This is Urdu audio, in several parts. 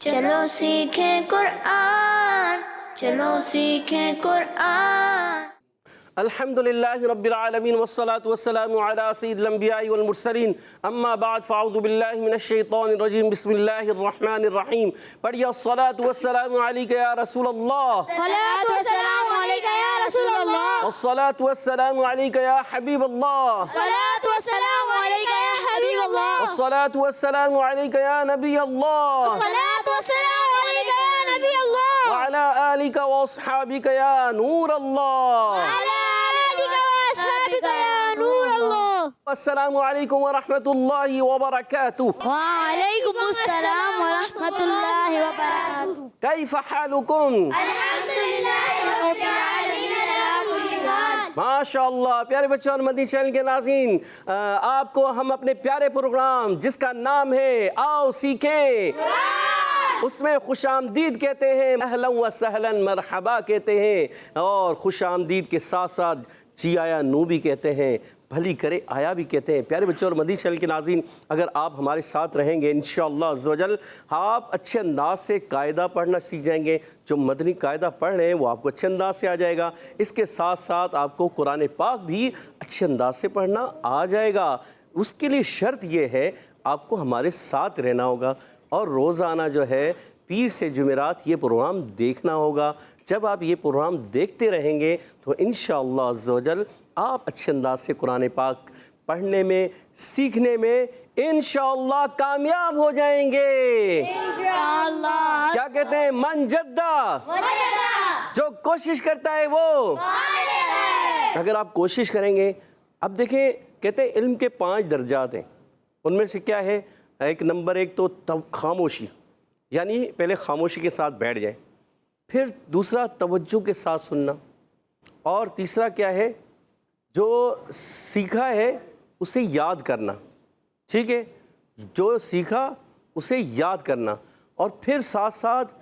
چلو سیکھیں قرآن، چلو سیکھیں قرآن۔ الحمدللہ رب العالمین والصلاة والسلام علی سید الانبیاء والمرسلین، اما بعد فاعوذ باللہ من الشیطان الرجیم، بسم اللہ الرحمن الرحیم۔ پڑھیے الصلاة والسلام علیک یا رسول اللہ، الصلاة والسلام علیک یا رسول اللہ، الصلاة والسلام علیک یا حبیب اللہ، الصلاة والسلام علیک یا حبیب اللہ، الصلاة والسلام علیک یا نبی اللہ، الصلاة والسلام علیک یا نبی اللہ، وعلی آلک واصحابک یا نور اللہ، وعلی آلک واصحابک یا نور اللہ۔ السلام علیکم ورحمۃ اللہ وبرکاتہ۔ وعلیکم السلام ورحمۃ اللہ وبرکاتہ۔ کیف حالکم؟ الحمدللہ رب العالمین علی کل حال۔ ماشاءاللہ پیارے بچوں اور مدنی چینل کے ناظرین، آپ کو ہم اپنے پیارے پروگرام جس کا نام ہے آؤ سیکھیں، اس میں خوش آمدید کہتے ہیں، اہلا و سہلا مرحبا کہتے ہیں، اور خوش آمدید کے ساتھ ساتھ جی آیا نو بھی کہتے ہیں، بھلی کرے آیا بھی کہتے ہیں۔ پیارے بچوں اور مدنی چینل کے ناظرین، اگر آپ ہمارے ساتھ رہیں گے انشاءاللہ عز و جل آپ اچھے انداز سے قاعدہ پڑھنا سیکھ جائیں گے۔ جو مدنی قاعدہ پڑھ رہے ہیں وہ آپ کو اچھے انداز سے آ جائے گا، اس کے ساتھ ساتھ آپ کو قرآن پاک بھی اچھے انداز سے پڑھنا آ جائے گا۔ اس کے لیے شرط یہ ہے آپ کو ہمارے ساتھ رہنا ہوگا، اور روزانہ جو ہے پیر سے جمعرات یہ پروگرام دیکھنا ہوگا۔ جب آپ یہ پروگرام دیکھتے رہیں گے تو انشاءاللہ عز و جل آپ اچھے انداز سے قرآن پاک پڑھنے میں، سیکھنے میں انشاءاللہ کامیاب ہو جائیں گے انشاءاللہ۔ کیا کہتے ہیں؟ من جدہ، جو کوشش کرتا ہے وہ، اگر آپ کوشش کریں گے۔ اب دیکھیں، کہتے ہیں علم کے 5 درجات ہیں، ان میں سے کیا ہے؟ نمبر 1 تو خاموشی، یعنی پہلے خاموشی کے ساتھ بیٹھ جائیں، پھر دوسرا توجہ کے ساتھ سننا، اور تیسرا کیا ہے؟ جو سیکھا ہے اسے یاد کرنا، ٹھیک ہے؟ جو سیکھا اسے یاد کرنا، اور پھر ساتھ ساتھ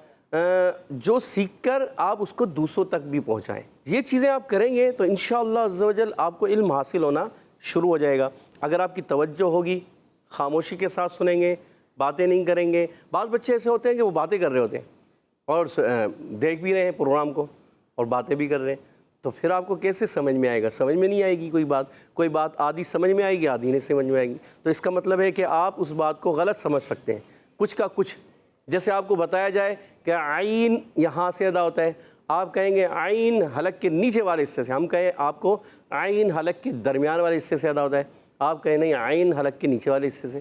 جو سیکھ کر آپ اس کو دوسروں تک بھی پہنچائیں۔ یہ چیزیں آپ کریں گے تو انشاءاللہ عز و جل آپ کو علم حاصل ہونا شروع ہو جائے گا۔ اگر آپ کی توجہ ہوگی، خاموشی کے ساتھ سنیں گے، باتیں نہیں کریں گے۔ بعض بچے ایسے ہوتے ہیں کہ وہ باتیں کر رہے ہوتے ہیں اور دیکھ بھی رہے ہیں پروگرام کو اور باتیں بھی کر رہے ہیں، تو پھر آپ کو کیسے سمجھ میں آئے گا؟ سمجھ میں نہیں آئے گی کوئی بات آدھی سمجھ میں آئے گی، آدھی نہیں سمجھ میں آئے گی۔ تو اس کا مطلب ہے کہ آپ اس بات کو غلط سمجھ سکتے ہیں، کچھ کا کچھ۔ جیسے آپ کو بتایا جائے کہ عین یہاں سے ادا ہوتا ہے، آپ کہیں گے عین حلق کے نیچے والے حصے سے، ہم کہیں آپ کو عین حلق کے درمیان والے حصے سے ادا ہوتا ہے، آپ کہیں نہیں عین حلق کے نیچے والے حصے سے،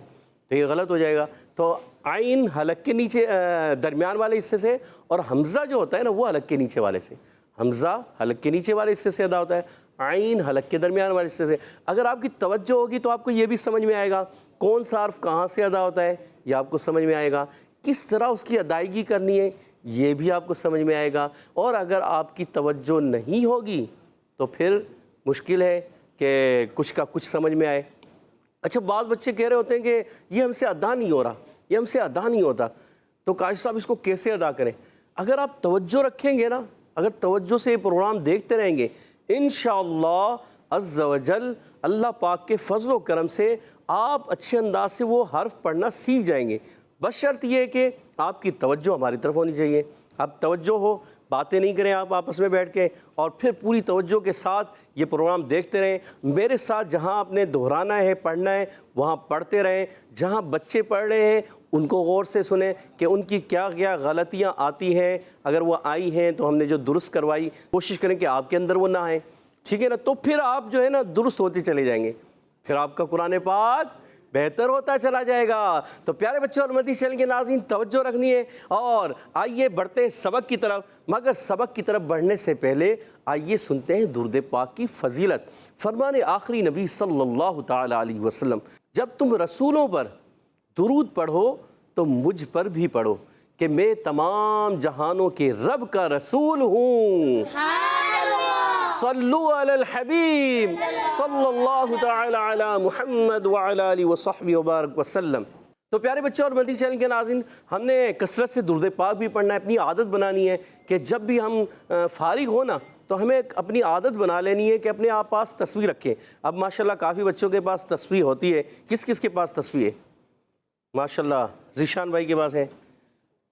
تو یہ غلط ہو جائے گا۔ تو عین حلق کے نیچے درمیان والے حصے سے، اور حمزہ جو ہوتا ہے نا وہ حلق کے نیچے والے سے، حمزہ حلق کے نیچے والے حصے سے ادا ہوتا ہے، عین حلق کے درمیان والے حصے سے۔ اگر آپ کی توجہ ہوگی تو آپ کو یہ بھی سمجھ میں آئے گا کون سا حرف کہاں سے ادا ہوتا ہے، یہ آپ کو سمجھ میں آئے گا، کس طرح اس کی ادائیگی کرنی ہے یہ بھی آپ کو سمجھ میں آئے گا۔ اور اگر آپ کی توجہ نہیں ہوگی تو پھر مشکل ہے کہ کچھ کا کچھ سمجھ میں آئے۔ اچھا، بعض بچے کہہ رہے ہوتے ہیں کہ یہ ہم سے ادا نہیں ہو رہا، یہ ہم سے ادا نہیں ہوتا، تو قاری صاحب اس کو کیسے ادا کریں؟ اگر آپ توجہ رکھیں گے نا، اگر توجہ سے یہ پروگرام دیکھتے رہیں گے، انشاءاللہ عز و جل اللہ پاک کے فضل و کرم سے آپ اچھے انداز سے وہ حرف پڑھنا سیکھ جائیں گے۔ بس شرط یہ ہے کہ آپ کی توجہ ہماری طرف ہونی چاہیے۔ اب توجہ ہو، باتیں نہیں کریں آپ آپس میں بیٹھ کے، اور پھر پوری توجہ کے ساتھ یہ پروگرام دیکھتے رہیں۔ میرے ساتھ جہاں آپ نے دہرانا ہے، پڑھنا ہے، وہاں پڑھتے رہیں۔ جہاں بچے پڑھ رہے ہیں ان کو غور سے سنیں کہ ان کی کیا کیا غلطیاں آتی ہیں، اگر وہ آئی ہیں تو ہم نے جو درست کروائی کوشش کریں کہ آپ کے اندر وہ نہ آئیں، ٹھیک ہے نا؟ تو پھر آپ جو ہے نا درست ہوتے چلے جائیں گے، پھر آپ کا قرآن پاک بہتر ہوتا چلا جائے گا۔ تو پیارے بچوں اور مدنی چینل کے ناظرین، توجہ رکھنی ہے، اور آئیے بڑھتے ہیں سبق کی طرف۔ مگر سبق کی طرف بڑھنے سے پہلے آئیے سنتے ہیں درود پاک کی فضیلت۔ فرمان آخری نبی صلی اللہ تعالی علیہ وسلم، جب تم رسولوں پر درود پڑھو تو مجھ پر بھی پڑھو کہ میں تمام جہانوں کے رب کا رسول ہوں۔ صلو علی الحبیب صلی اللہ تعالی علی محمد وعلی آلہ وصحبہ وبارک وسلم۔ تو پیارے بچوں اور مدنی چینل کے ناظرین، ہم نے کثرت سے درود پاک بھی پڑھنا ہے، اپنی عادت بنانی ہے کہ جب بھی ہم فارغ ہو نا تو ہمیں اپنی عادت بنا لینی ہے کہ اپنے آپ پاس تسبیح رکھیں۔ اب ماشاءاللہ کافی بچوں کے پاس تسبیح ہوتی ہے، کس کس کے پاس تسبیح ہے؟ ماشاءاللہ ذیشان بھائی کے پاس ہے،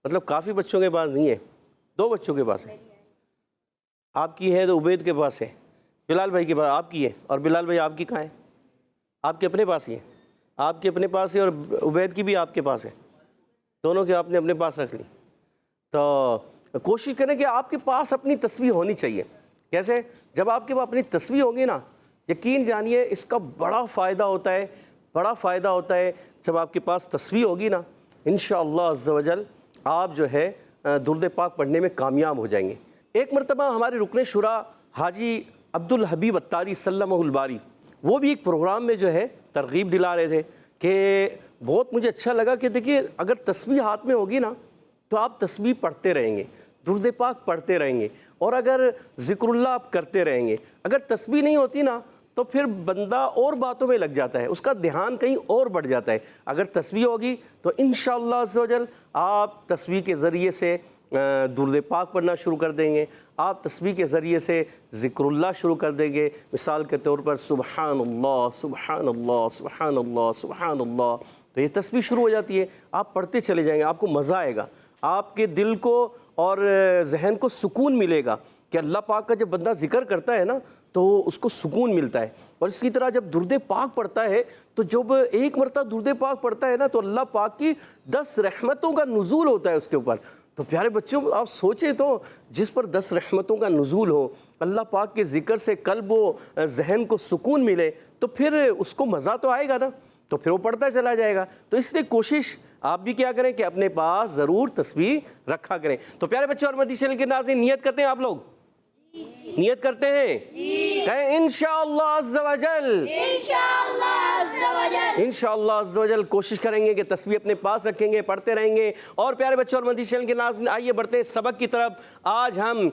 مطلب کافی بچوں کے پاس نہیں ہے, 2 بچوں کے پاس ہے. آپ کی ہے تو عبید کے پاس ہے, بلال بھائی کے پاس آپ کی ہے, اور بلال بھائی آپ کی کہاں ہے؟ آپ کے اپنے پاس ہی ہے. آپ کے اپنے پاس ہے اور عبید کی بھی آپ کے پاس ہے, دونوں کے آپ نے اپنے پاس رکھ لی. تو کوشش کریں کہ آپ کے پاس اپنی تسبیح ہونی چاہیے. کیسے؟ جب آپ کے پاس اپنی تسبیح ہوگی نا, یقین جانیے اس کا بڑا فائدہ ہوتا ہے, بڑا فائدہ ہوتا ہے. جب آپ کے پاس تسبیح ہوگی نا, انشاءاللہ عز و جل آپ جو ہے درود پاک پڑھنے میں کامیاب ہو جائیں گے. ایک مرتبہ ہمارے رکن شورا حاجی عبدالحبیب اتاری سلمہ الباری, وہ بھی ایک پروگرام میں جو ہے ترغیب دلا رہے تھے کہ بہت مجھے اچھا لگا کہ دیکھیے اگر تسبیح ہاتھ میں ہوگی نا تو آپ تسبیح پڑھتے رہیں گے, درود پاک پڑھتے رہیں گے, اور اگر ذکر اللہ آپ کرتے رہیں گے. اگر تسبیح نہیں ہوتی نا تو پھر بندہ اور باتوں میں لگ جاتا ہے, اس کا دھیان کہیں اور بڑھ جاتا ہے. اگر تسبیح ہوگی تو انشاءاللہ عز و جل آپ تسبیح کے ذریعے سے درود پاک پڑھنا شروع کر دیں گے, آپ تسبیح کے ذریعے سے ذکر اللہ شروع کر دیں گے. مثال کے طور پر سبحان اللہ سبحان اللہ سبحان اللہ سبحان اللہ, تو یہ تسبیح شروع ہو جاتی ہے. آپ پڑھتے چلے جائیں گے, آپ کو مزہ آئے گا, آپ کے دل کو اور ذہن کو سکون ملے گا کہ اللہ پاک کا جب بندہ ذکر کرتا ہے نا تو اس کو سکون ملتا ہے. اور اسی طرح جب درود پاک پڑھتا ہے تو جب ایک مرتبہ درود پاک پڑھتا ہے نا تو اللہ پاک کی 10 رحمتوں کا نزول ہوتا ہے اس کے اوپر. تو پیارے بچوں آپ سوچیں تو جس پر 10 رحمتوں کا نزول ہو, اللہ پاک کے ذکر سے قلب و ذہن کو سکون ملے, تو پھر اس کو مزہ تو آئے گا نا, تو پھر وہ پڑھتا چلا جائے گا. تو اس لیے کوشش آپ بھی کیا کریں کہ اپنے پاس ضرور تسبیح رکھا کریں. تو پیارے بچوں اور مدنی چینل کے ناظرین, نیت کرتے ہیں آپ لوگ؟ نیت کرتے ہیں؟ کہیں انشاءاللہ عز و جل, انشاءاللہ عز و جل, انشاءاللہ عز و جل کوشش کریں گے کہ تسبیح اپنے پاس رکھیں گے, پڑھتے رہیں گے. اور پیارے بچوں اور مدنی چینل کے ناظرین, آئیے بڑھتے ہیں سبق کی طرف. آج ہم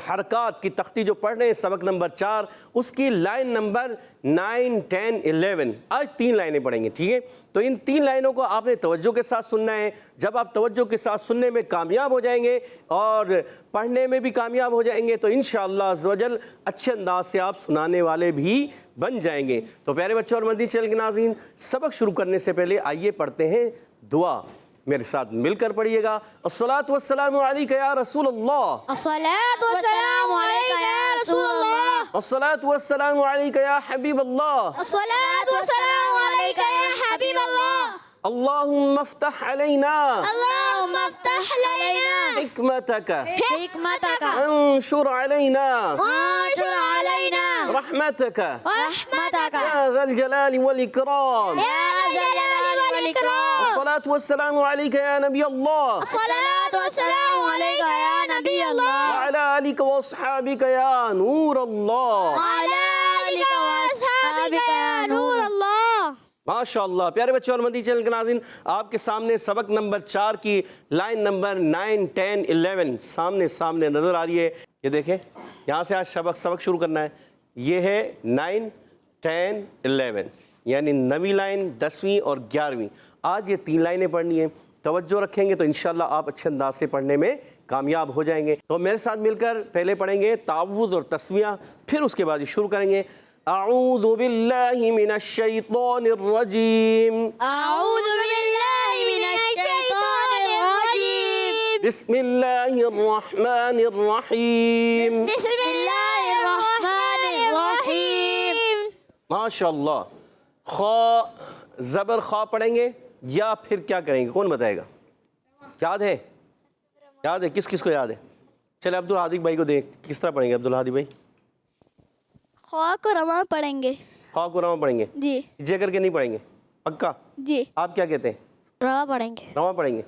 حرکات کی تختی جو پڑھ رہے ہیں, سبق نمبر 4, اس کی لائن نمبر 9, 10, 11. آج 3 لائنیں پڑھیں گے, ٹھیک ہے؟ تو ان 3 لائنوں کو آپ نے توجہ کے ساتھ سننا ہے. جب آپ توجہ کے ساتھ سننے میں کامیاب ہو جائیں گے اور پڑھنے میں بھی کامیاب ہو جائیں گے تو انشاءاللہ عز و جل اچھے انداز سے آپ سنانے والے بھی بن جائیں گے. تو پیارے بچوں اور مدنی چینل کے ناظرین, سبق شروع کرنے سے پہلے آئیے پڑھتے ہیں دعا. میرے ساتھ مل کر پڑھیے گا. الصلاۃ والسلام علیک یا رسول اللہ, الصلاۃ والسلام علیک یا رسول اللہ, الصلاۃ والسلام علیک یا حبیب اللہ, الصلاۃ والسلام علیک یا حبیب اللہ. اللہم افتح علینا اللہم افتح علینا حکمتک حکمتک انشر علینا وانشر علینا رحمتک رحمتک یا ذا الجلال والاکرام. یا ذا الجلال والاکرام. الصلاۃ والسلام علیک یا نبی اللہ الصلاۃ والسلام علیک یا نبی اللہ وعلی آلک واصحابک یا نور اللہ. وعلی آلک واصحابک یا نور اللہ. ماشاءاللہ. پیارے بچوں اور مدنی چینل کے ناظرین, آپ کے سامنے سبق نمبر 4 کی لائن نمبر 9, 10, 11 سامنے نظر آ رہی ہے. یہ دیکھیں, یہاں سے آج سبق شروع کرنا ہے. یہ ہے 9, 10, 11, یعنی 9ویں لائن, 10ویں اور 11ویں. آج یہ 3 لائنیں پڑھنی ہیں. توجہ رکھیں گے تو انشاءاللہ آپ اچھے انداز سے پڑھنے میں کامیاب ہو جائیں گے. تو میرے ساتھ مل کر پہلے پڑھیں گے تعوذ اور تسمیہ, پھر اس کے بعد شروع کریں گے. اعوذ باللہ من الشیطان الرجیم, اعوذ باللہ من الشیطان الرجیم, بسم اللہ الرحمن الرحیم. بسم اللہ الرحمن الرحیم. ماشاءاللہ. خا زبر خا پڑھیں گے یا پھر کیا کریں گے, کون بتائے گا؟ یاد ہے؟ یاد ہے؟ کس کو یاد ہے؟ چلے عبدالحادی بھائی کو دیں, کس طرح پڑھیں گے عبدالحادی بھائی؟ خواہ کو رواں پڑھیں گے. خواہ کو رواں پڑھیں گے, جی جے کر کے نہیں پڑھیں گے؟ پکا؟ جی آپ کیا کہتے ہیں؟ رواں پڑھیں گے. رواں پڑھیں گے.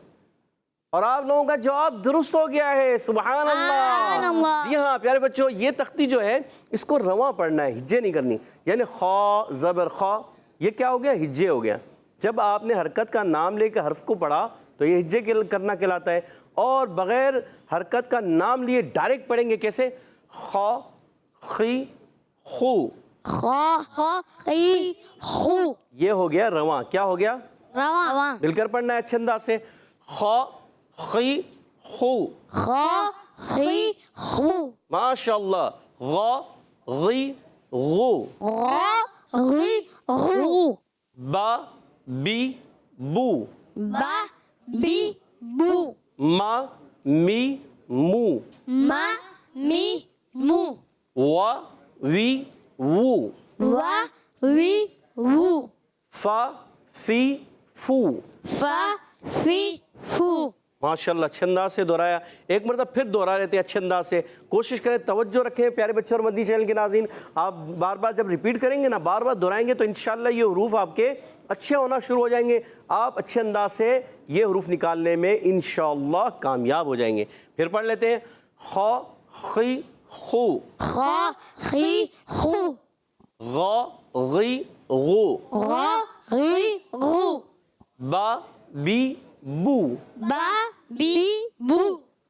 اور آپ لوگوں کا جواب درست ہو گیا ہے, سبحان اللہ. جی ہاں پیارے بچوں, یہ تختی جو ہے اس کو رواں پڑھنا ہے, ہجے نہیں کرنی. یعنی خواہ زبر خواہ, یہ کیا ہو گیا؟ ہجے ہو گیا. جب آپ نے حرکت کا نام لے کے حرف کو پڑھا تو یہ ہجے کرنا کہلاتا ہے. اور بغیر حرکت کا نام لیے ڈائریکٹ پڑھیں گے, کیسے؟ خا خی خو, خا خی خو, یہ ہو گیا رواں. کیا ہو گیا؟ رواں. مل کر پڑھنا ہے اچھے انداز سے. خا خی خو, خا خی خو, ماشاءاللہ. غا غی غو, غا غی غو, با بی بو, با بی بو, ما می مو ما می مو وا وی وو وا وی وو فا فی فو فا فی فو. ماشاءاللہ اچھے انداز سے دہرایا. ایک مرتبہ پھر دہرا لیتے ہیں اچھے انداز سے. کوشش کریں توجہ رکھیں پیارے بچے اور مدنی چینل کے ناظرین. آپ بار بار جب ریپیٹ کریں گے نا, بار بار دہرائیں گے تو انشاءاللہ یہ حروف آپ کے اچھے ہونا شروع ہو جائیں گے. آپ اچھے انداز سے یہ حروف نکالنے میں انشاءاللہ کامیاب ہو جائیں گے. پھر پڑھ لیتے ہیں. خا خی خو خا خی خو غا غی غو غا غی غو با بی بو با بی بو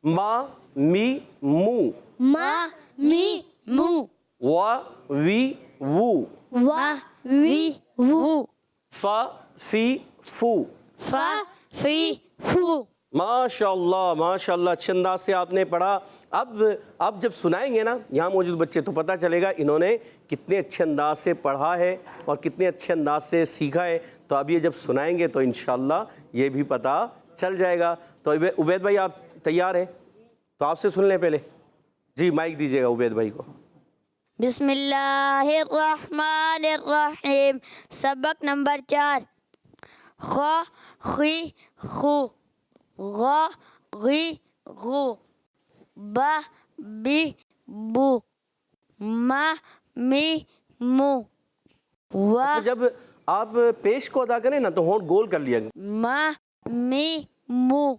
ما می مو ما می مو وا وی وو وا وی وو فا فی فو. فا فی فو. ماشاءاللہ ماشاءاللہ اچھے انداز سے آپ نے پڑھا. اب جب سنائیں گے نا یہاں موجود بچے تو پتہ چلے گا انہوں نے کتنے اچھے انداز سے پڑھا ہے اور کتنے اچھے انداز سے سیکھا ہے. تو اب یہ جب سنائیں گے تو انشاءاللہ یہ بھی پتہ چل جائے گا. تو عبید بھائی آپ تیار ہیں؟ تو آپ سے سن لیں پہلے. جی مائک دیجیے گا عبید بھائی کو. بسم اللہ الرحمن الرحیم. سبق نمبر 4. خا خی خو غا غی غو با بی بو ما می مو وا جب آپ پیش کو ادا کریں نا تو ہونٹ گول کر لیا. ما می مو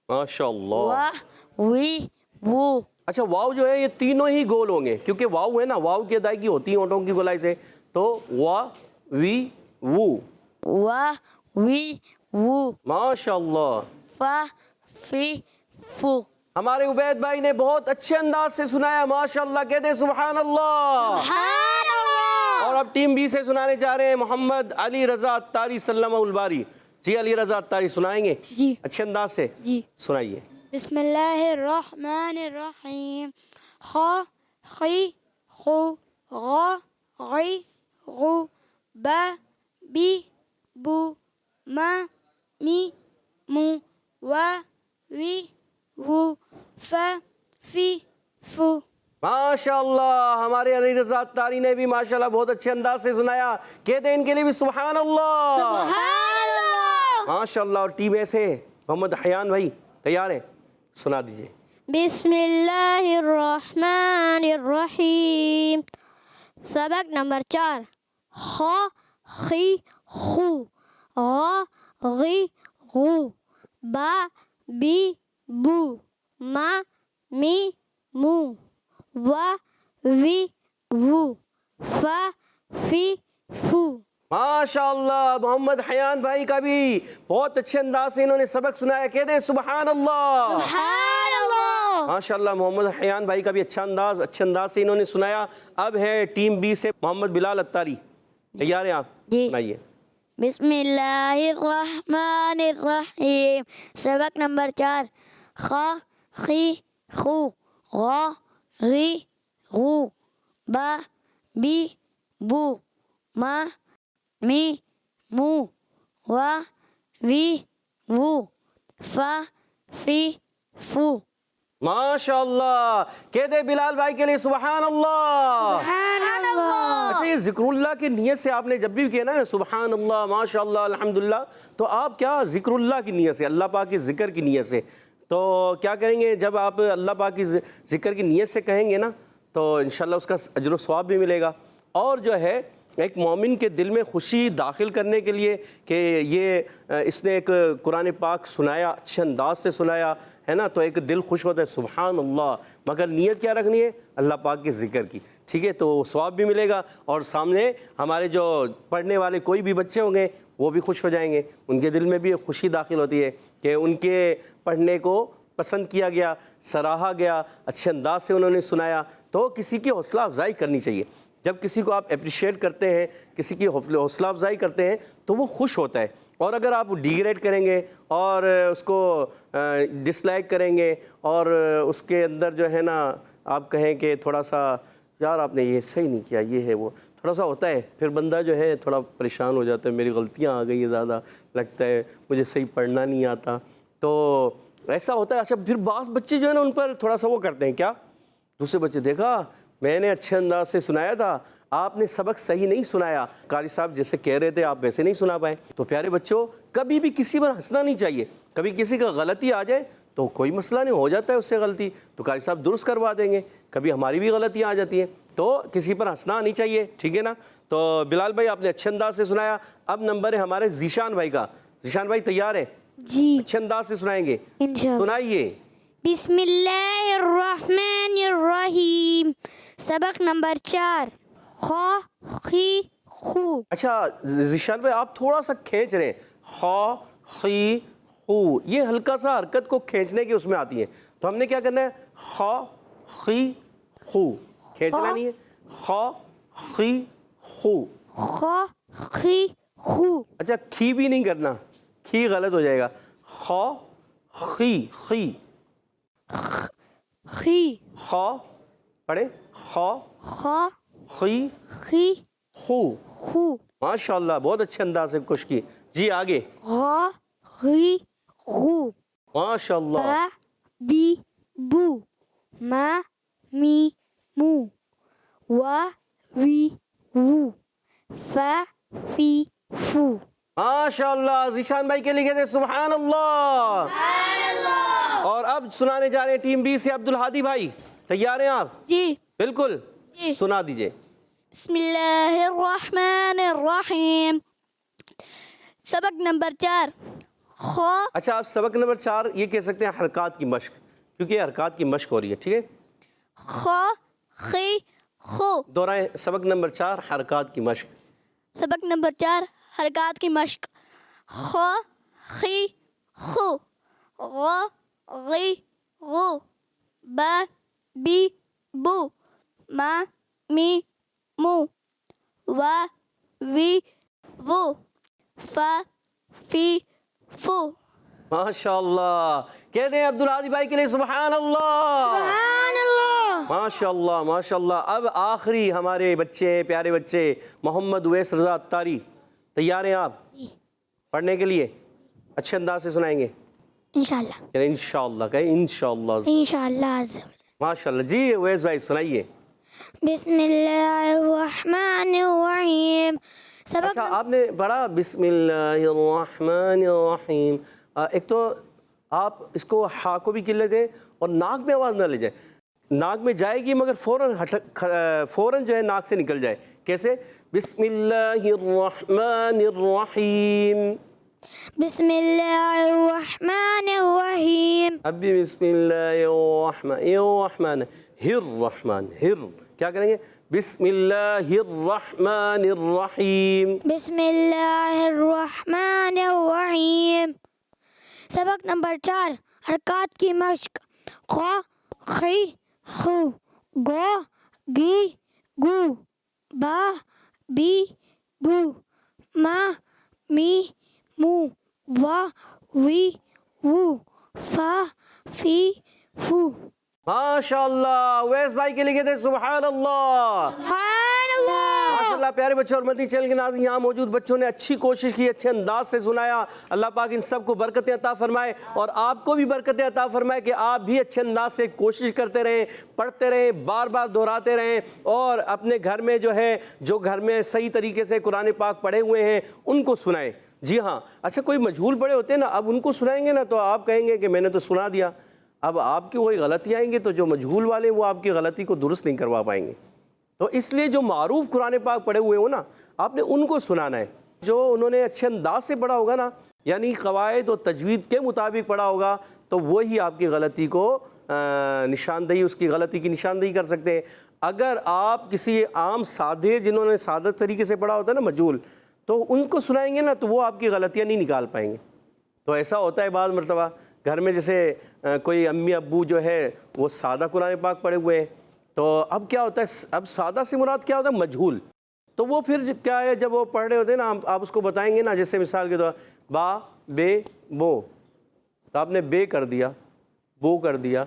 ماشاءاللہ. وا وی وو. اچھا واو جو ہے یہ تینوں ہی گول ہوں گے کیونکہ واو ہے نا, واو کی ادائیگی ہوتی ہے ہونٹوں کی گولائی سے. تو وا وی وو وا وی وو ماشاءاللہ. فا فی فو. ہمارے عبید بھائی نے بہت اچھے انداز سے سنایا ماشاءاللہ. کہتے ہیں سبحان اللہ. سبحان اللہ. اور اب ٹیم بی سے سنانے جا رہے ہیں محمد علی رضا اتاری سلمہ الباری. جی علی رضا اتاری سنائیں گے جی اچھے انداز سے؟ جی. سنائیے. بسم اللہ الرحمن الرحیم. خا خی خو غا غی غو با بی بو ما می مو وا وی وو فا فی فو. ماشاءاللہ ہمارے علی رضا اتاری نے بھی ماشاءاللہ بہت اچھے انداز سے سنایا. کہتے ہیں ان کے لیے بھی سبحان اللہ. سبحان اللہ. ماشاءاللہ. اور ٹیم اے سے محمد حیان بھائی تیار ہیں؟ سنا دیجئے. بسم اللہ الرحمن الرحیم. سبق نمبر 4. خا خی خو غا غی غو با بی بو ما می مو وا وی وو فا فی فو. ماشاءاللہ محمد حیان بھائی کا بھی بہت اچھے انداز سے انہوں نے سبق سنایا. کہتے ہیں سبحان اللہ. سبحان اللہ. ماشاءاللہ محمد حیان بھائی کا بھی اچھے انداز سے انہوں نے سنایا. اب ہے ٹیم بی سے محمد بلال اتاری. تیار ہیں آپ؟ جی. سنائیے. بسم اللہ الرحمن الرحیم. سبق نمبر 4. خا خی خو غا غی غو با بی بو ما می مو وا وی وو فا فی فو. ماشاءاللہ. کہتے ہیں بلال بھائی کے لیے سبحان اللہ. سبحان اللہ. اچھا یہ ذکر اللہ کی نیت سے آپ نے جب بھی کہنا ہے سبحان اللہ ماشاءاللہ الحمدللہ, تو آپ کیا ذکر اللہ کی نیت سے, اللہ پاک کے ذکر کی نیت سے, تو کیا کریں گے جب آپ اللہ پاک کی ذکر کی نیت سے کہیں گے نا تو انشاءاللہ اس کا اجر و ثواب بھی ملے گا. اور جو ہے ایک مومن کے دل میں خوشی داخل کرنے کے لیے کہ یہ اس نے ایک قرآن پاک سنایا, اچھے انداز سے سنایا ہے نا, تو ایک دل خوش ہوتا ہے سبحان اللہ. مگر نیت کیا رکھنی ہے؟ اللہ پاک کے ذکر کی. ٹھیک ہے, تو ثواب بھی ملے گا اور سامنے ہمارے جو پڑھنے والے کوئی بھی بچے ہوں گے وہ بھی خوش ہو جائیں گے. ان کے دل میں بھی ایک خوشی داخل ہوتی ہے کہ ان کے پڑھنے کو پسند کیا گیا, سراہا گیا, اچھے انداز سے انہوں نے سنایا. تو کسی کی حوصلہ افزائی کرنی چاہیے. جب کسی کو آپ اپریشیٹ کرتے ہیں, کسی کی حوصلہ افزائی کرتے ہیں تو وہ خوش ہوتا ہے. اور اگر آپ ڈیگریڈ کریں گے اور اس کو ڈس لائک کریں گے اور اس کے اندر جو ہے نا آپ کہیں کہ تھوڑا سا یار آپ نے یہ صحیح نہیں کیا, یہ ہے وہ, تھوڑا سا ہوتا ہے, پھر بندہ جو ہے تھوڑا پریشان ہو جاتا ہے, میری غلطیاں آ گئی ہیں زیادہ, لگتا ہے مجھے صحیح پڑھنا نہیں آتا. تو ایسا ہوتا ہے. اچھا پھر بعض بچے جو ہے نا ان پر تھوڑا سا وہ کرتے ہیں, کیا دوسرے بچے, دیکھا میں نے اچھے انداز سے سنایا تھا, آپ نے سبق صحیح نہیں سنایا, قاری صاحب جیسے کہہ رہے تھے آپ ویسے نہیں سنا پائے. تو پیارے بچوں, کبھی بھی کسی پر ہنسنا نہیں چاہیے. کبھی کسی کا غلطی آ جائے تو کوئی مسئلہ نہیں, ہو جاتا ہے اس سے غلطی, تو قاری صاحب درست کروا دیں گے. کبھی ہماری بھی غلطیاں آ جاتی ہیں, تو کسی پر ہنسنا نہیں چاہیے, ٹھیک ہے نا. تو بلال بھائی آپ نے اچھے انداز سے سنایا. اب نمبر ہے ہمارے ذیشان بھائی کا. ذیشان بھائی تیار ہے؟ جی اچھے انداز سے سنائیں گے, انشاءاللہ. سنائیے. بسم اللہ الرحمن الرحیم. سبق نمبر 4 خ خی خو. اچھا ذیشان بھائی آپ تھوڑا سا کھینچ رہے ہیں, خا خی خو, یہ ہلکا سا حرکت کو کھینچنے کی اس میں آتی ہے. تو ہم نے کیا کرنا ہے, خا خی خو, کھینچنا نہیں ہے, خا خی خو. خ خی خو. اچھا کھی بھی نہیں کرنا, کھی غلط ہو جائے گا. خا خی خی خی خا, پڑھیں, خا خ خی خی خو. خو. ماشاء اللہ بہت اچھے انداز سے کوشش کی. جی آگے. غ غی غو. ماشاء اللہ. با بی بو. ما می مو. وا وی وو. فا فی فو. ماشاء اللہ. ذیشان بھائی کے لیے کہتے ہیں سبحان اللہ. اور اب سنانے جا رہے ہیں ٹیم بی سے عبدالہادی بھائی. تیار ہیں آپ؟ جی بالکل, جی. سنا دیجئے. بسم اللہ الرحمن الرحیم. سبق نمبر 4 خ. اچھا آپ سبق نمبر 4 یہ کہہ سکتے ہیں حرکات کی مشق, کیونکہ یہ حرکات کی مشق ہو رہی ہے, ٹھیک ہے. خ خی خو. دورائیں سبق نمبر 4 حرکات کی مشق. سبق نمبر 4 حرکات کی مشق. خ خی خو. غ غی غو. با بی بو. ما می مو. وا وی وو. فا فی فو. ماشاء اللہ. کہتے ہیں عبدالہادی بھائی کے لیے سبحان اللہ. سبحان اللہ. ماشاء اللہ ماشاء اللہ. اب آخری ہمارے بچے, پیارے بچے, محمد اویس رضا اتاری. تیار ہیں آپ پڑھنے کے لیے؟ اچھے انداز سے سنائیں گے انشاءاللہ. انشاءاللہ. کہیں انشاءاللہ. انشاءاللہ عز و جل. ماشاء اللہ. جی اویس بھائی سنائیے. بسم اللہ الرحمن الرحیم. سبق اچھا آپ نے پڑھا بسم اللہ الرحمن الرحیم. ایک تو آپ اس کو ہا کو بھی کلر کریں اور ناک میں آواز نہ لے جائیں. ناک میں جائے گی مگر فوراً جو ہے ناک سے نکل جائے. کیسے؟ بسم اللہ الرحمن الرحیم. بسم اللہ الرحمن الرحیم. اب بھی بسم اللہ الرحمن الرحمن ہر, کیا کریں گے؟ بسم اللہ الرحمن الرحیم. بسم اللہ الرحمن الرحیم. سبق نمبر 4 حرکات کی مشق. خ خی خو. گو گی گو. با بی بو. ما می مو. وا وی وو. فا فی فو. ماشاء اللہ. اویس بھائی کے لیے کہتے ہیں سبحان اللہ. سبحان اللہ. ماشاء اللہ. پیارے بچوں اور مدنی چینل کے ناظرین, یہاں موجود بچوں نے اچھی کوشش کی, اچھے انداز سے سنایا. اللہ پاک ان سب کو برکتیں عطا فرمائے اور آپ کو بھی برکتیں عطا فرمائے کہ آپ بھی اچھے انداز سے کوشش کرتے رہیں, پڑھتے رہیں, بار بار دہراتے رہیں اور اپنے گھر میں جو گھر میں صحیح طریقے سے قرآن پاک پڑھے ہوئے ہیں ان کو سنائیں. جی ہاں. اچھا کوئی مجہول پڑھے ہوتے ہیں نا, اب ان کو سنائیں گے نا تو آپ کہیں گے کہ میں نے تو سنا دیا. اب آپ کی وہی غلطی آئیں گے تو جو مجہول والے وہ آپ کی غلطی کو درست نہیں کروا پائیں گے. تو اس لیے جو معروف قرآن پاک پڑھے ہوئے ہو نا, آپ نے ان کو سنانا ہے. جو انہوں نے اچھے انداز سے پڑھا ہوگا نا, یعنی قواعد و تجوید کے مطابق پڑھا ہوگا, تو وہی آپ کی غلطی کو نشاندہی, اس کی غلطی کی نشاندہی کر سکتے ہیں. اگر آپ کسی عام سادے, جنہوں نے سادہ طریقے سے پڑھا ہوتا ہے نا مجہول, تو ان کو سنائیں گے نا تو وہ آپ کی غلطیاں نہیں نکال پائیں گے. تو ایسا ہوتا ہے بعض مرتبہ گھر میں, جیسے کوئی امی ابو جو ہے وہ سادہ قرآن پاک پڑھے ہوئے ہیں, تو اب کیا ہوتا ہے, اب سادہ سے مراد کیا ہوتا ہے؟ مجہول. تو وہ پھر کیا ہے, جب وہ پڑھ رہے ہوتے ہیں نا, آپ اس کو بتائیں گے نا, جیسے مثال کے طور با بے بو, تو آپ نے بے کر دیا, بو کر دیا,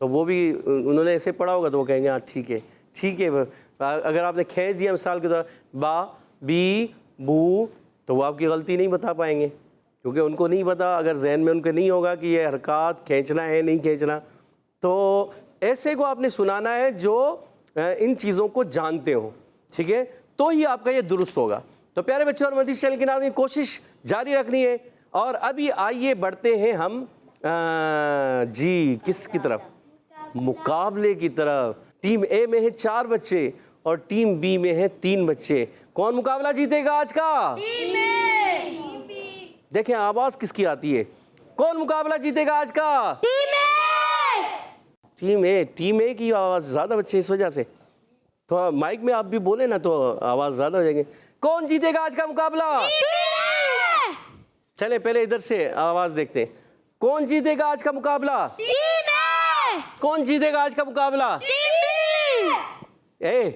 تو وہ بھی انہوں نے ایسے پڑھا ہوگا تو وہ کہیں گے ہاں ٹھیک ہے ٹھیک ہے. اگر آپ نے کھینچ دیا مثال کے طور با بی بو, تو وہ آپ کی غلطی نہیں بتا پائیں گے. کیونکہ ان کو نہیں پتا، اگر ذہن میں ان کے نہیں ہوگا کہ یہ حرکات کھینچنا ہے نہیں کھینچنا، تو ایسے کو آپ نے سنانا ہے جو ان چیزوں کو جانتے ہوں، ٹھیک ہے، تو ہی آپ کا یہ درست ہوگا۔ تو پیارے بچوں اور مدنی چینل کے ناظرین، کوشش جاری رکھنی ہے۔ اور ابھی آئیے بڑھتے ہیں ہم جی کس کی طرف؟ مقابلے کی طرف۔ ٹیم اے میں ہے 4 بچے اور ٹیم بی میں ہے 3 بچے۔ کون مقابلہ جیتے گا آج کا؟ ٹیم اے۔ دیکھیں آواز کس کی آتی ہے؟ کون مقابلہ جیتے گا آج کا؟ ٹیم اے۔ ٹیم اے، ٹیم اے کی آواز زیادہ بچے اس وجہ سے، تو مائک میں آپ بھی بولیں نا تو آواز زیادہ ہو جائیں گے۔ کون جیتے گا آج کا مقابلہ؟ چلیں پہلے ادھر سے آواز دیکھتے ہیں۔ کون جیتے گا آج کا مقابلہ؟ ٹیم اے۔ کون جیتے گا آج کا مقابلہ؟ ٹیم اے۔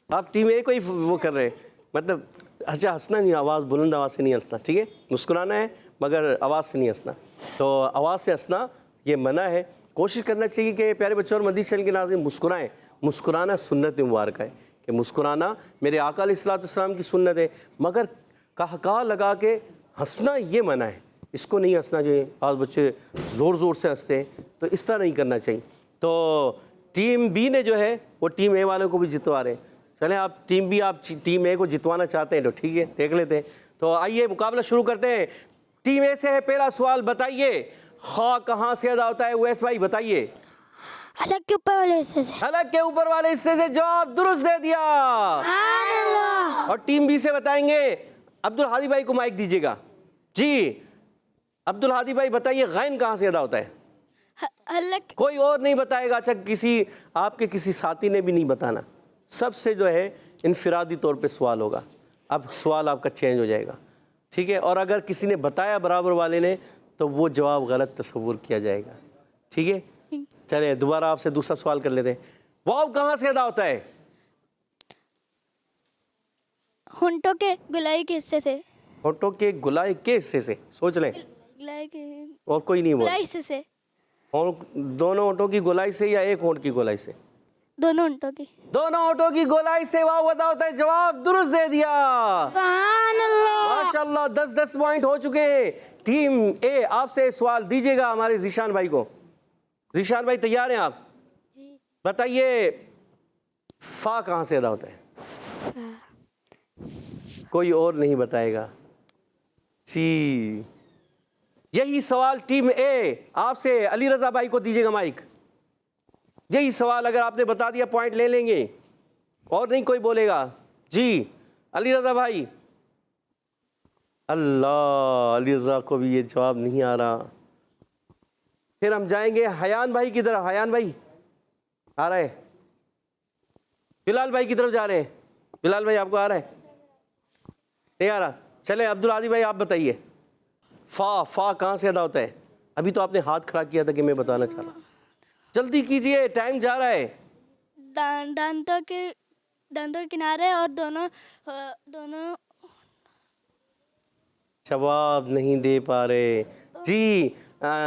آپ ٹیم اے کو ہی وہ کر رہے ہیں، مطلب اچھا ہنسنا نہیں، آواز بلند آواز سے نہیں ہنسنا، ٹھیک ہے، مسکرانا ہے مگر آواز سے نہیں ہنسنا۔ تو آواز سے ہنسنا یہ منع ہے۔ کوشش کرنا چاہیے کہ پیارے بچوں اور مدنی چینل کے ناظرین مسکرائیں۔ مسکرانا سنت مبارکہ ہے کہ مسکرانا میرے آقا علیہ الصلوۃ والسلام کی سنت ہے، مگر کہا لگا کے ہنسنا یہ منع ہے، اس کو نہیں ہنسنا چاہیے۔ آج بچے زور زور سے ہنستے ہیں، تو اس طرح نہیں کرنا چاہیے۔ تو ٹیم بی نے جو ہے وہ ٹیم اے والوں کو بھی جتوا رہے ہیں۔ چلیں آپ ٹیم اے کو جتوانا چاہتے ہیں تو ٹھیک ہے، دیکھ لیتے ہیں۔ تو آئیے مقابلہ شروع کرتے ہیں۔ ٹیم اے سے ہے پہلا سوال، بتائیے خواہ کہاں سے ادا ہوتا ہے؟ اویس بھائی بتائیے۔ حلق کے اوپر والے حصے سے۔ حلق کے اوپر والے حصے سے، جواب درست دے دیا۔ سبحان اللہ۔ اور ٹیم بی سے بتائیں گے، عبدالہادی بھائی کو مائک دیجیے گا۔ جی عبدالہادی بھائی بتائیے غین کہاں سے ادا ہوتا ہے؟ حلق۔ کوئی اور نہیں بتائے گا؟ اچھا آپ کے کسی ساتھی نے بھی نہیں بتانا، سب سے جو ہے انفرادی طور پہ سوال ہوگا۔ اب سوال آپ کا چینج ہو جائے گا، ٹھیک ہے، اور اگر کسی نے بتایا برابر والے نے تو وہ جواب غلط تصور کیا جائے گا، ٹھیک ہے۔ چلیں دوبارہ آپ سے دوسرا سوال کر لیتے ہیں۔ واو کہاں سے ادا ہوتا ہے؟ ہونٹوں کے گلائی کے حصے سے۔ ہونٹوں کے گلائے کے حصے سے، سوچ لیں، گلائی کے اور کوئی نہیں گلائی بولا۔ حصے سے۔ دونوں ہونٹوں کی گولائی سے یا ایک ہونٹ کی گولائی سے؟ دونوں ہونٹوں کی۔ دونوں ہونٹوں کی گولائی سے واو ادا ہوتا ہے، جواب درست دے دیا۔ سبحان اللہ۔ ماشاءاللہ 10 پوائنٹ ہو چکے ہیں۔ ٹیم اے آپ سے سوال دیجیے گا ہمارے ذیشان بھائی کو۔ ذیشان بھائی تیار ہیں آپ؟ جی۔ بتائیے فا کہاں سے ادا ہوتا ہے؟ کوئی اور نہیں بتائے گا جی۔ یہی سوال ٹیم اے آپ سے علی رضا بھائی کو دیجیے گا مائک۔ یہی سوال اگر آپ نے بتا دیا پوائنٹ لے لیں گے، اور نہیں کوئی بولے گا۔ جی علی رضا بھائی۔ اللہ، علی رضا کو بھی یہ جواب نہیں آ رہا۔ پھر ہم جائیں گے حیان بھائی کی طرف۔ حیان بھائی آ رہا ہے؟ بلال بھائی کی طرف جا رہے ہیں۔ بلال بھائی آپ کو آ رہا ہے؟ نہیں آ رہا؟ چلیں عبدالعادی بھائی آپ بتائیے، فا کہاں سے ادا ہوتا ہے؟ ابھی تو آپ نے ہاتھ کھڑا کیا تھا کہ میں بتانا چاہ رہا ہوں، جلدی کیجئے ٹائم جا رہا ہے۔ دانتوں کے کنارے اور دونوں جواب نہیں دے پا رہے جی۔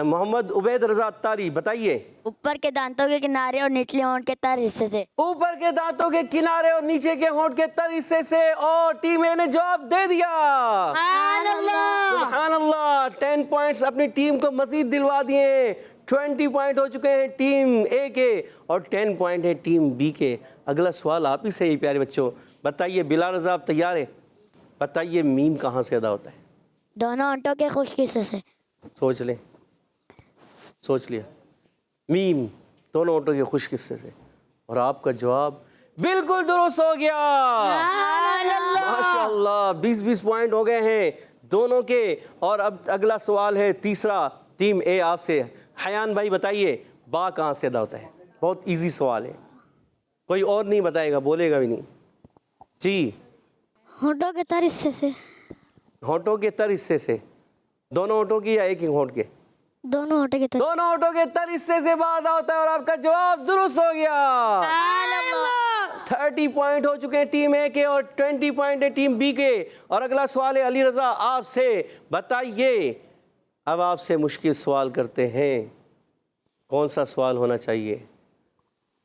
محمد عبید رضا اتاری بتائیے۔ اوپر کے دانتوں کے کنارے اور نچلے ہونٹ کے تر حصے سے۔ اوپر کے دانتوں کے کنارے اور نیچے کے ہونٹ کے تر حصے سے، اور ٹیم اے نے جواب دے دیا۔ سبحان اللہ۔ سبحان اللہ۔ 10 پوائنٹس اپنی ٹیم کو مزید دلوا دیے۔ 20 پوائنٹ ہو چکے ہیں ٹیم اے کے، اور 10 پوائنٹ ہے ٹیم بی کے۔ اگلا سوال آپ ہی سے ہی پیارے بچوں، بتائیے بلال رضا آپ تیار ہیں؟ بتائیے میم کہاں سے ادا ہوتا ہے؟ دونوں ہونٹوں کے خشک حصے سے۔ سوچ لیں، سوچ لیا۔ میم دونوں ہونٹوں کے خشک حصے سے، اور آپ کا جواب بالکل درست ہو گیا۔ ماشاءاللہ 20 پوائنٹ ہو گئے ہیں دونوں کے۔ اور اب اگلا سوال ہے تیسرا ٹیم اے آپ سے۔ حیان بھائی بتائیے با کہاں سے ادا ہوتا ہے؟ بہت ایزی سوال ہے، کوئی اور نہیں بتائے گا، بولے گا بھی نہیں جی۔ ہونٹوں کے تر حصے سے۔ ہونٹوں کے تر حصے سے، دونوں ہونٹوں کی یا ایک ہی ہونٹ کے؟ دونوں ہونٹوں کے تر۔ دونوں ہونٹوں کے تر حصے سے با ادا ہوتا ہے، اور آپ کا جواب درست ہو گیا۔ 30 پوائنٹ ہو چکے ہیں ٹیم اے کے، اور 20 پوائنٹ ہے ٹیم بی کے۔ اور اگلا سوال ہے علی رضا آپ سے، بتائیے اب آپ سے مشکل سوال کرتے ہیں، کون سا سوال ہونا چاہیے؟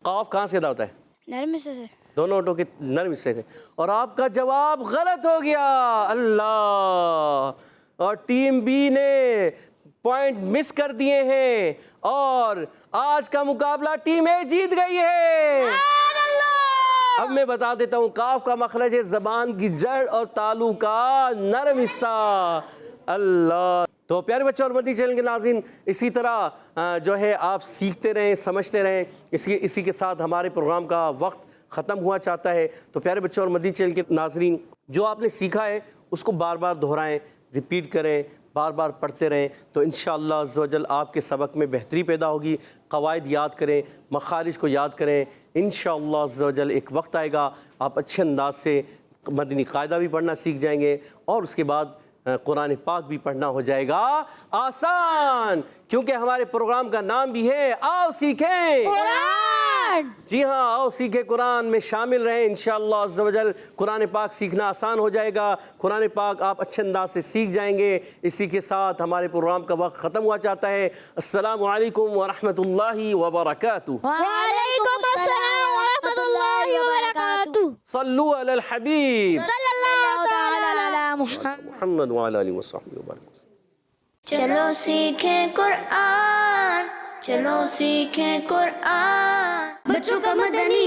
قاف کہاں سے ادا ہوتا ہے؟ نرم حصے سے۔ دونوں ہونٹوں کے نرم حصے سے، اور آپ کا جواب غلط ہو گیا۔ اللہ، اور ٹیم بی نے پوائنٹ مس کر دیے ہیں اور آج کا مقابلہ ٹیم اے جیت گئی ہے۔ اب میں بتا دیتا ہوں، کاف کا مخرج ہے زبان کی جڑ اور تالو کا نرم حصہ۔ اللہ۔ تو پیارے بچوں اور مدنی چینل کے ناظرین، اسی طرح جو ہے آپ سیکھتے رہیں، سمجھتے رہیں۔ اسی کے ساتھ ہمارے پروگرام کا وقت ختم ہوا چاہتا ہے۔ تو پیارے بچوں اور مدنی چینل کے ناظرین، جو آپ نے سیکھا ہے اس کو بار بار دہرائیں، ریپیٹ کریں، بار بار پڑھتے رہیں، تو انشاءاللہ عز و جل آپ کے سبق میں بہتری پیدا ہوگی۔ قواعد یاد کریں، مخارج کو یاد کریں، انشاءاللہ عز و جل ایک وقت آئے گا آپ اچھے انداز سے مدنی قاعدہ بھی پڑھنا سیکھ جائیں گے، اور اس کے بعد قرآن پاک بھی پڑھنا ہو جائے گا آسان، کیونکہ ہمارے پروگرام کا نام بھی ہے آؤ سیکھیں قرآن۔ جی ہاں، آؤ سیکھیں قرآن میں شامل رہیں، انشاءاللہ عز و جل قرآن پاک سیکھنا آسان ہو جائے گا، قرآن پاک آپ اچھے انداز سے سیکھ جائیں گے۔ اسی کے ساتھ ہمارے پروگرام کا وقت ختم ہوا چاہتا ہے۔ السلام علیکم ورحمۃ اللہ وبرکاتہ۔ وعلیکم السلام ورحمۃ اللہ وبرکاتہ۔ صلو علی الحبیب صلی اللہ تعالی علی محمد وعلی آلہ وصحبہ وبرکاتہ۔ چلو سیکھیں قرآن، چلو سیکھیں قرآن، بچوں کا مدنی